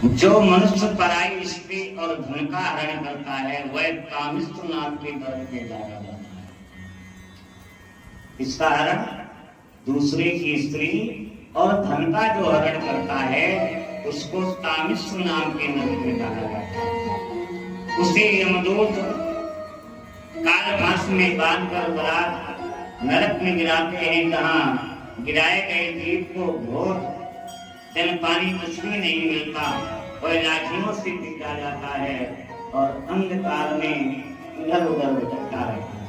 जो मनुष्य पराई स्त्री और धन का हरण करता है वह कामिष्ठ नाम के नरक में डाला जाता है। इसका हरण दूसरे की स्त्री और धन का जो हरण करता है उसको कामिष्ठ नाम के नरक में डाला जाता है। उसे यमदूत कालभास में बांधकर बरात नरक में गिराते हैं, जहां गिराए गए जीव को भोर जल पानी कुछ भी नहीं मिलता, वह लाठियों से पीटा जाता है और अंधकार में इधर उधर भटकता रहता है।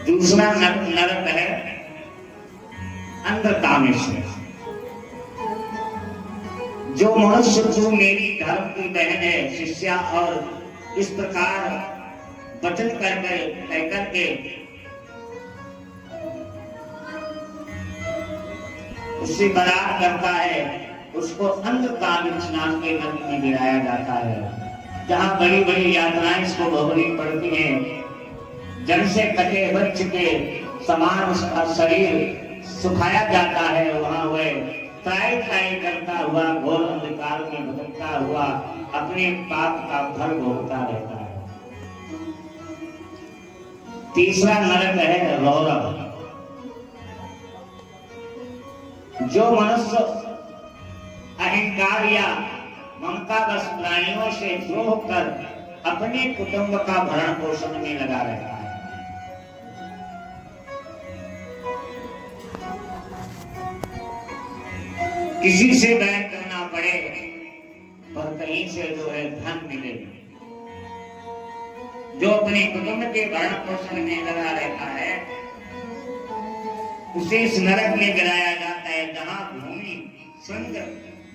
दूसरा नरक है अंधकामेश्वर। जो मनुष्य तू मेरी धर्म की बहन है शिष्या और इस प्रकार वचन करके उससे बरात करता है उसको अंधकामिष्ठ नाम के नरक में गिराया जाता है, जहां बड़ी बड़ी यातनाएं इसको भोगनी पड़ती हैं। जल से कटे वृक्ष के समान उसका शरीर सुखाया जाता है, वहां वह त्राई त्राई करता हुआ घोर अंधकार में भटकता हुआ अपने पाप का फल भोगता रहता है। तीसरा नरक है रौरव। जो मनुष्य अहंकार या ममता बस प्राणियों से द्रोह कर अपने कुटुंब का भरण पोषण में लगा रहता है। किसी से बैर करना पड़े पर कहीं से जो है धन मिले। जो अपने कुटुंब के भरण पोषण में लगा रहता है उसे इस नरक में गिराया जाता है, जहां भूमि सुंद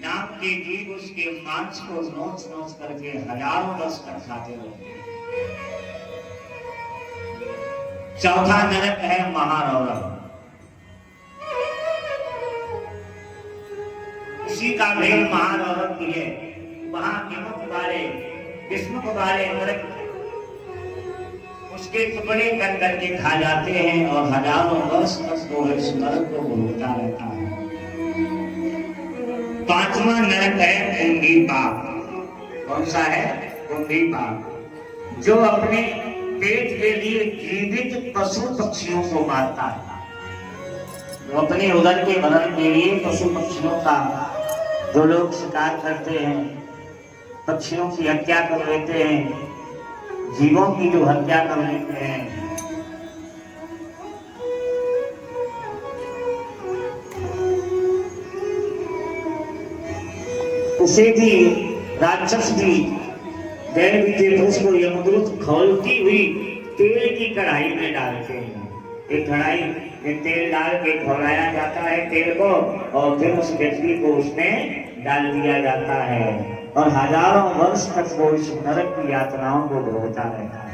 नाम के जीव उसके मांस को नोच नोच करके हजारों वर्ष तक खाते रहते हैं। चौथा नरक है महारौरव। इसी का भेद महारौरव की है। वहां किमुख वाले किस्मुख वाले नरक उसके टुकड़े कर करके खा जाते हैं और हजारों वर्ष तक वो इस नरक को भोगता रहता है। पांचवा नरक है कुंभी पाप। कौन सा है? कुंभी पाप। जो अपने पेट के लिए जीवित पशु पक्षियों को मारता है, जो अपने उदर के भरण के लिए पशु पक्षियों का जो लोग शिकार करते हैं, पक्षियों की हत्या कर लेते हैं, जीवों की जो हत्या कर लेते हैं, उसे भी राक्षस भी दैव के उसको यमदूत खौलती हुई तेल की कढ़ाई में डालते हैं। एक कढ़ाई में तेल डाल के खौलाया जाता है तेल को, और फिर उस व्यक्ति को उसमें डाल दिया जाता है और हजारों वर्ष तक वो इस नरक की यातनाओं को भोगता रहता है।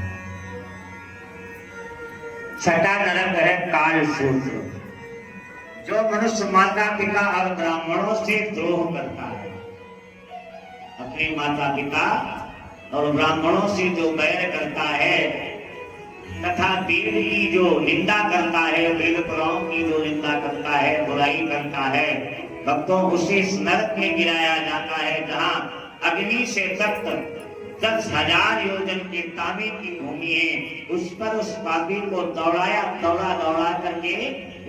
छठा नरक है कालसूत्र। जो मनुष्य माता पिता और ब्राह्मणों से द्रोह करता है, अपने माता पिता और ब्राह्मणों से जो बैर करता है तथा वेद की जो निंदा करता है, वेद पुराणों की जो निंदा करता है, बुराई करता है, भक्तों उसे इस नरक में गिराया जाता है, जहां अग्नि से तप्त 10,000 योजन के तांबे की भूमि है, उस पर उस पापी को दौड़ा करके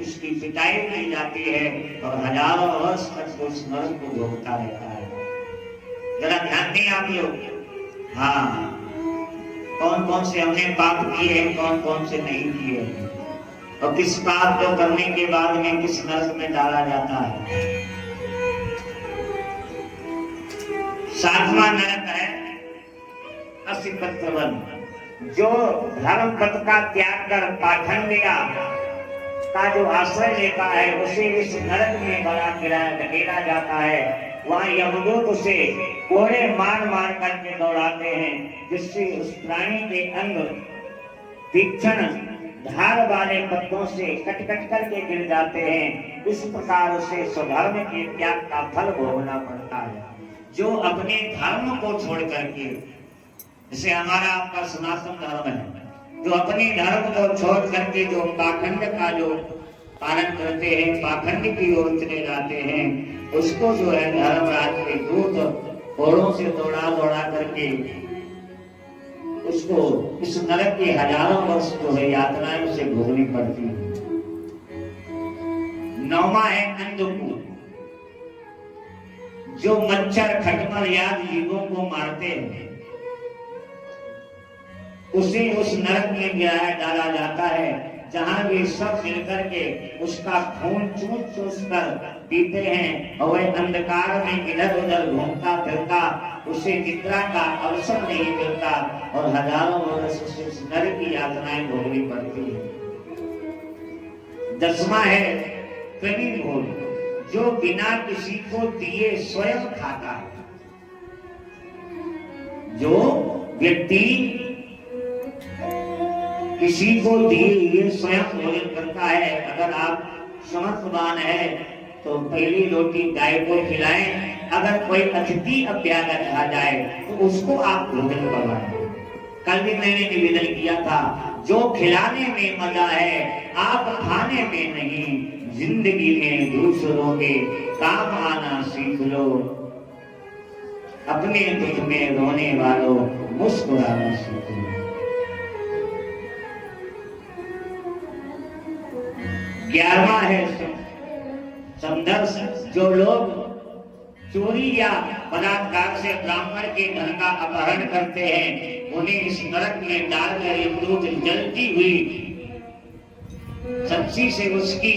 उसकी पिटाई की जाती है और हजारों वर्ष तक उस नरक को भोगता रहता है। जरा ध्यान दें आप लोग। हाँ, कौन कौन से हमने पाप किए हैं, कौन कौन से नहीं किए हैं, और किस पाप को करने के बाद में किस नरक में डाला जाता है। सातवां नरक है असिपत्रवन। जो धर्म पथ का त्याग कर पाखंडिया का जो आश्रय लेता है उसे इस नरक में गिराया जाता है। वहां यमदूत उसे कोड़े मार मार करके दौड़ाते हैं, जिससे उस प्राणी के अंग तीक्ष्ण धार वाले पत्तों से कट कट करके गिर जाते हैं। इस प्रकार उसे स्वधर्म के त्याग का फल भोगना पड़ता है। जो अपने धर्म को छोड़ करके, जैसे हमारा आपका सनातन धर्म है, जो अपने धर्म को छोड़ करके जो पाखंड का जो पालन करते हैं, पाखंड की ओर चले जाते हैं, उसको जो है धर्मराज के दूत घोड़ों से दौड़ा दौड़ा करके उसको इस नरक की हजारों वर्ष जो है यातनाएं उसे भोगनी पड़ती है। नौवां है अंधकूप, जो मच्छर खटमल आदि जीवों को मारते हैं उसे उस नरक में गिराया डाला जाता है, जहां वे सब मिलकर के उसका खून चूस चूस कर पीते हैं और वह अंधकार में इधर उधर घूमता फिरता, उसे निद्रा का अवसर नहीं मिलता और हजारों वर्ष उसे नरक की यातनाएं भोगनी पड़ती है। 10वां है कृमि भोज, जो बिना किसी को दिए स्वयं खाता है। जो व्यक्ति किसी को दिए हुए स्वयं भोजन करता है, अगर आप समर्थवान है तो पहली रोटी गाय को खिलाएं, अगर कोई अतिथि अभ्यागत आ जाए तो उसको आप भोजन करवाएं। कल भी मैंने निवेदन किया था, जो खिलाने में मजा है आप खाने में नहीं, जिंदगी में दूसरों के काम आना सीख लो, अपने दुख में रोने वालों मुस्कुराना सीख लो। 11वां है संघर्ष, जो लोग चोरी या बलात्कार से ब्राह्मण के धन का अपहरण करते हैं उन्हें इस नरक में डालकर यमदूत जलती हुई सब्जी से उसकी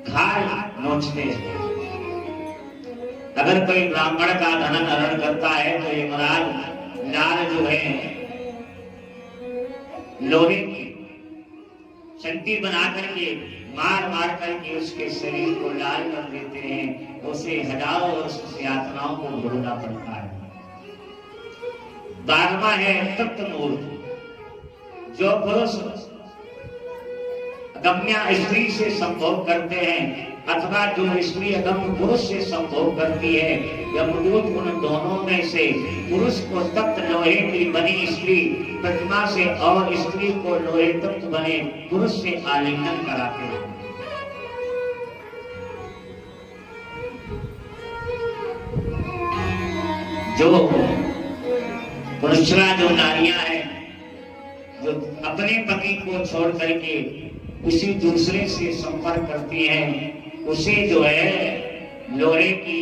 खाल नोचते हैं। अगर कोई ब्राह्मण का धन हरण करता है तो यमराज लाल जो है लोहे की शक्ति बना करके मार मार करके उसके शरीर को लाल कर देते हैं, उसे हजारों वर्ष से यातनाओं को भोगना पड़ता है। 12वां है तप्त मूर्ति, जो पुरुष अगम्य स्त्री से संभोग करते हैं अथवा जो स्त्री अगम्य पुरुष से संभोग करती है, यमदूत उन दोनों में से पुरुष को तप्त लोहे की बनी स्त्री प्रतिमा से और स्त्री को लोहे तप्त बने पुरुष से आलिंगन कराते हैं। जो पुरुषरा जो नारियां हैं जो अपने पति को छोड़ करके किसी दूसरे से संपर्क करती हैं, उसे जो है लोहे की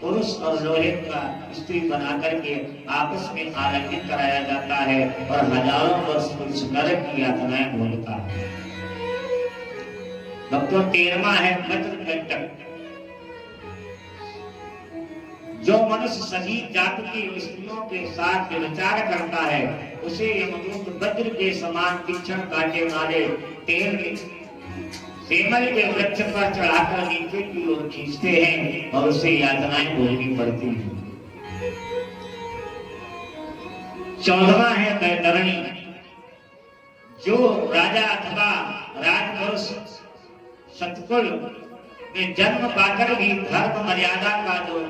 पुरुष और लोहे का स्त्री बना करके आपस में आलिंगन कराया जाता है और हजारों वर्ष इस नरक की यातनाएं भोगता है। भक्तों 13वां है वज्रकंटक, जो मनुष्य सही जाति की स्त्रियों के साथ विचार करता है उसे यमदूत वज्र के समान तीक्ष्ण कांटे वाले तेल सेमल के वृक्ष पर चढ़ाकर नीचे की ओर खींचते हैं और उसे यातनाएं भोगनी पड़ती हैं। 14वां है बैतरणी, जो राजा अथवा राजपुरुष सतकुल में जन्म पाकर भी धर्म मर्यादा का जो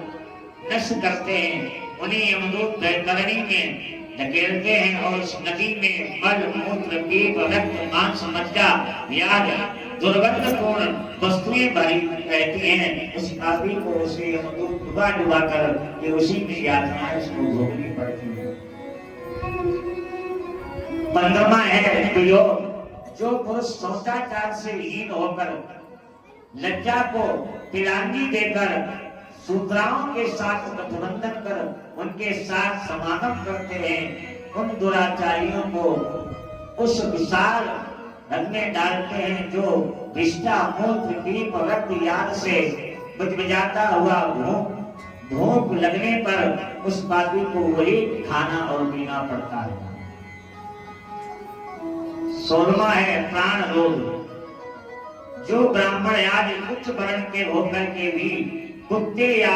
नष्ट करते हैं उन्हें यमदूत बैतरणी में धकेलते हैं और उस नदी में मल मूत्र पीप रक्त मांस मज्जा व्याध दुर्गंधपूर्ण वस्तुएं भरी रहती हैं, उस पापी को उसे यमदूत डुबा डुबा कर के उसी में यातनाएं उसको भोगनी पड़ती हैं। 15वां है वियोग, जो पुरुष शौचाचार से हीन होकर लज्जा को तिलांगी देकर शूद्राओं के साथ गठबंधन कर उनके साथ समागम करते हैं, उन दुराचारियों को उस विशाल रंग में डालते हैं जो विष्टा मूत्र पीप रक्त याद से बजबजाता हुआ भूख लगने पर उस पापी को वही खाना और पीना पड़ता है। 16वां है प्राण रोग, जो ब्राह्मण आदि उच्च वर्ण के होकर के भी कुत्ते या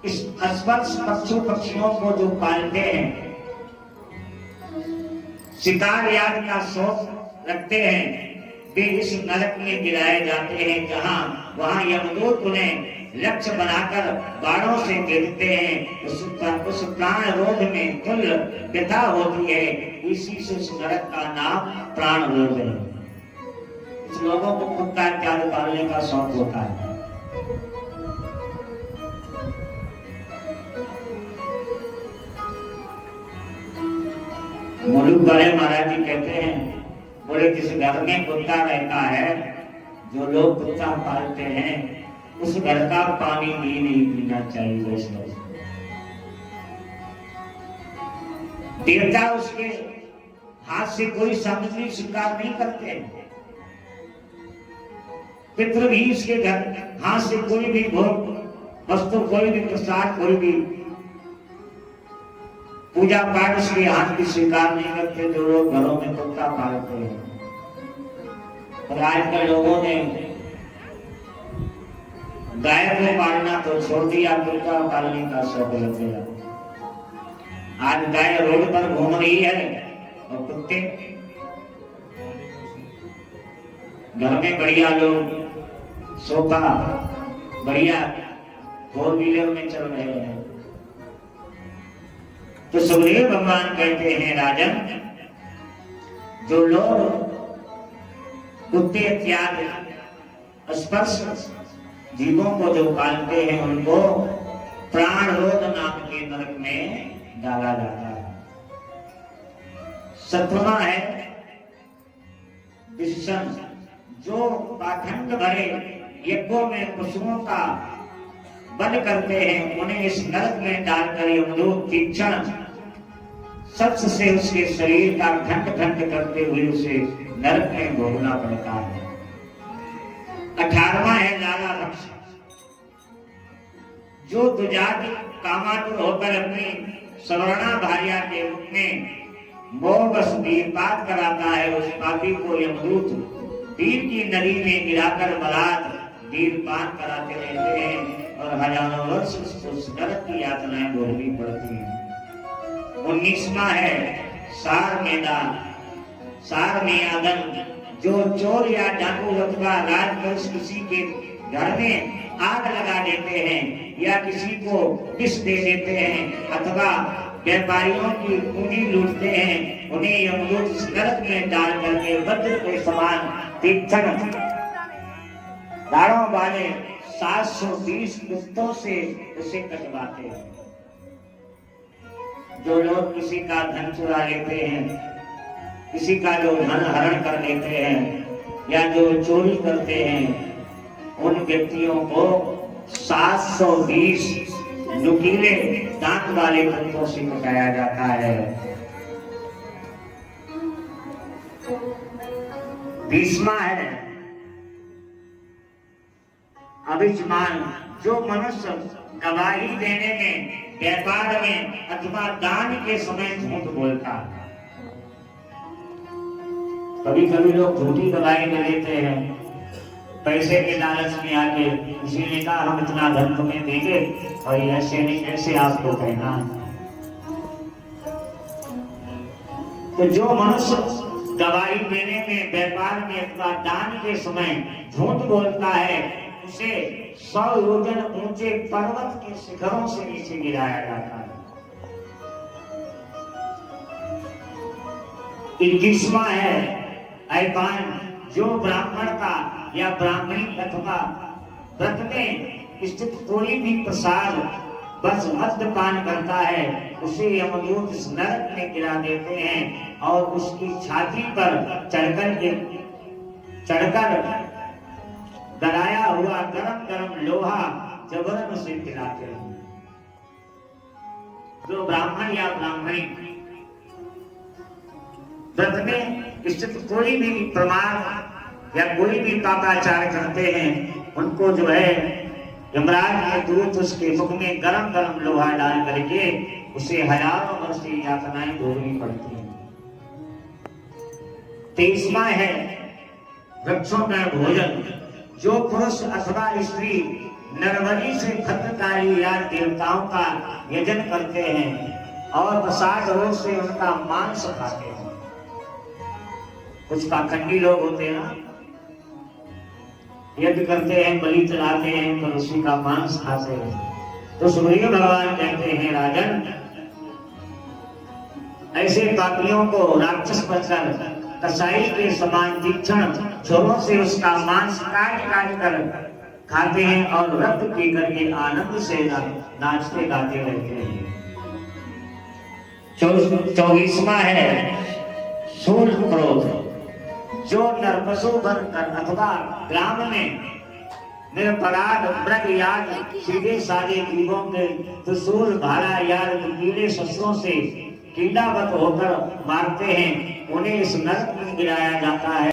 इस स्पर्श पशु पक्षियों को जो पालते हैं, शिकार याद का शौक रखते हैं, वे इस नरक में गिराए जाते हैं, जहां वहां यमदूत उन्हें लक्ष्य बनाकर बाणों से घेरते हैं। उस प्राण रोग में तुल्य व्यथा होती है, इसी से उस नरक का नाम प्राण रोग है। कुछ लोगों को कुत्ता इत्यादि पालने का शौक होता है। मुलुक बड़े महाराज जी कहते हैं, बोले जिस घर में कुत्ता रहता है, जो लोग कुत्ता पालते हैं, उस घर का पानी भी नहीं पीना चाहिए। वैष्णव देवता उसके हाथ से कोई सामग्री स्वीकार नहीं करते, पितृ भी इसके घर हाथ से कोई भी भोग वस्तु, कोई भी प्रसाद, कोई भी पूजा पाठ उसके हाथ की स्वीकार नहीं करते, जो लोग घरों में कुत्ता पालते हैं। और आजकल लोगों ने गाय को पालना तो छोड़ दिया, कुत्ता पालने का शौक लग गया। आज गाय रोड पर घूम रही है और कुत्ते घर में बढ़िया लोग सोफा बढ़िया 4 व्हीलर में चल रहे हैं। तो सुखदेव भगवान कहते हैं, राजन, जो लोग कुत्ते इत्यादि स्पर्श जीवों को जो पालते हैं, उनको प्राण रोध नाम के नरक में डाला जाता है। 7वां है विषम, जो पाखंड भरे यज्ञों में पशुओं का वध करते हैं, उन्हें इस नरक में डालकर यमदूत तीक्ष्ण शब्द से उसके शरीर का घंट घंट करते हुए उसे नरक में भोगना पड़ता है। 18वां है लाला भक्ष, जो दुजाति कामातुर होकर अपनी सवर्णा भार्या के रूप में मोहवश वीरपात कराता है, उस पापी को यमदूत वीर की नदी में गिराकर बलात् वीरपात कराते रहते हैं और हजारों वर्ष उस नरक की यातनाएं भोगनी पड़ती हैं। 19वां है सार मैदान, सार मैदान, जो चोर या डाकू अथवा राजवंश किसी के घर में आग लगा देते हैं या किसी को विष दे देते हैं अथवा व्यापारियों की पूंजी लूटते हैं, उन्हें यमदूत इस नरक में डाल करके वज्र के समान तीक्ष्ण दाढ़ों वाले 720 कुत्तों से उसे कटवाते हैं। जो लोग किसी का धन चुरा लेते हैं, किसी का जो धन हरण कर लेते हैं या जो चोरी करते हैं, उन व्यक्तियों को 720 नुकीले दांत वाले कुत्तों से कटाया जाता है। 20वां है अभिजमान, जो मनुष्य गवाही देने में, व्यापार में अथवा दान के समय झूठ बोलता है। कभी कभी लोग झूठी गवाही दे देते हैं पैसे के लालच में आके, किसी ने कहा हम इतना धन तुम्हें देंगे और ऐसे नहीं ऐसे आपको कहना। तो जो मनुष्य गवाही देने में, व्यापार में अथवा दान के समय झूठ बोलता है, उसे 100 योजन ऊंचे पर्वत के शिखरों से नीचे गिराया जाता है। 21वां है ऐपान, जो ब्राह्मण का या ब्राह्मणी अथवा व्रत में स्थित कोई भी प्रसाद बस मद्यपान करता है, उसे यमदूत इस नरक में गिरा देते हैं और उसकी छाती पर चढ़कर गलाया हुआ गरम गरम लोहा जबरन से खिलाते हैं। जो ब्राह्मण या ब्राह्मणी व्रत में स्थित कोई भी प्रमाद या कोई भी पापाचार करते हैं, उनको जो है यमराज के दूत उसके मुख में गरम गरम लोहा डाल करके उसे हजारों वर्ष की यातनाएं भोगनी पड़ती हैं। 23वां है वृक्षों का भोजन, जो पुरुष अथवा स्त्री नरबली से भद्रकाली या देवताओं का यजन करते हैं और प्रसाद रोग से उनका मांस खाते हैं। कुछ पाखंडी लोग होते हैं ना, यज्ञ करते हैं, बलि चलाते हैं, तो उसी का मांस खाते हैं। तो सूर्य भगवान कहते हैं, राजन, ऐसे पापियों को राक्षस बनकर कसाई के समान तीक्ष्ण छोरों से उसका मांस काट काट कर खाते हैं और रक्त पी करके आनंद से नाचते गाते रहते हैं। 24वां है सूल क्रोध। जो नरपशु बनकर अथवा ग्राम में निरपराध मृग याद सीधे साधे जीवों के त्रिशूल भाला याद कीड़े शस्त्रों से कीड़ावत होकर मारते हैं, उन्हें इस नरक में गिराया जाता है।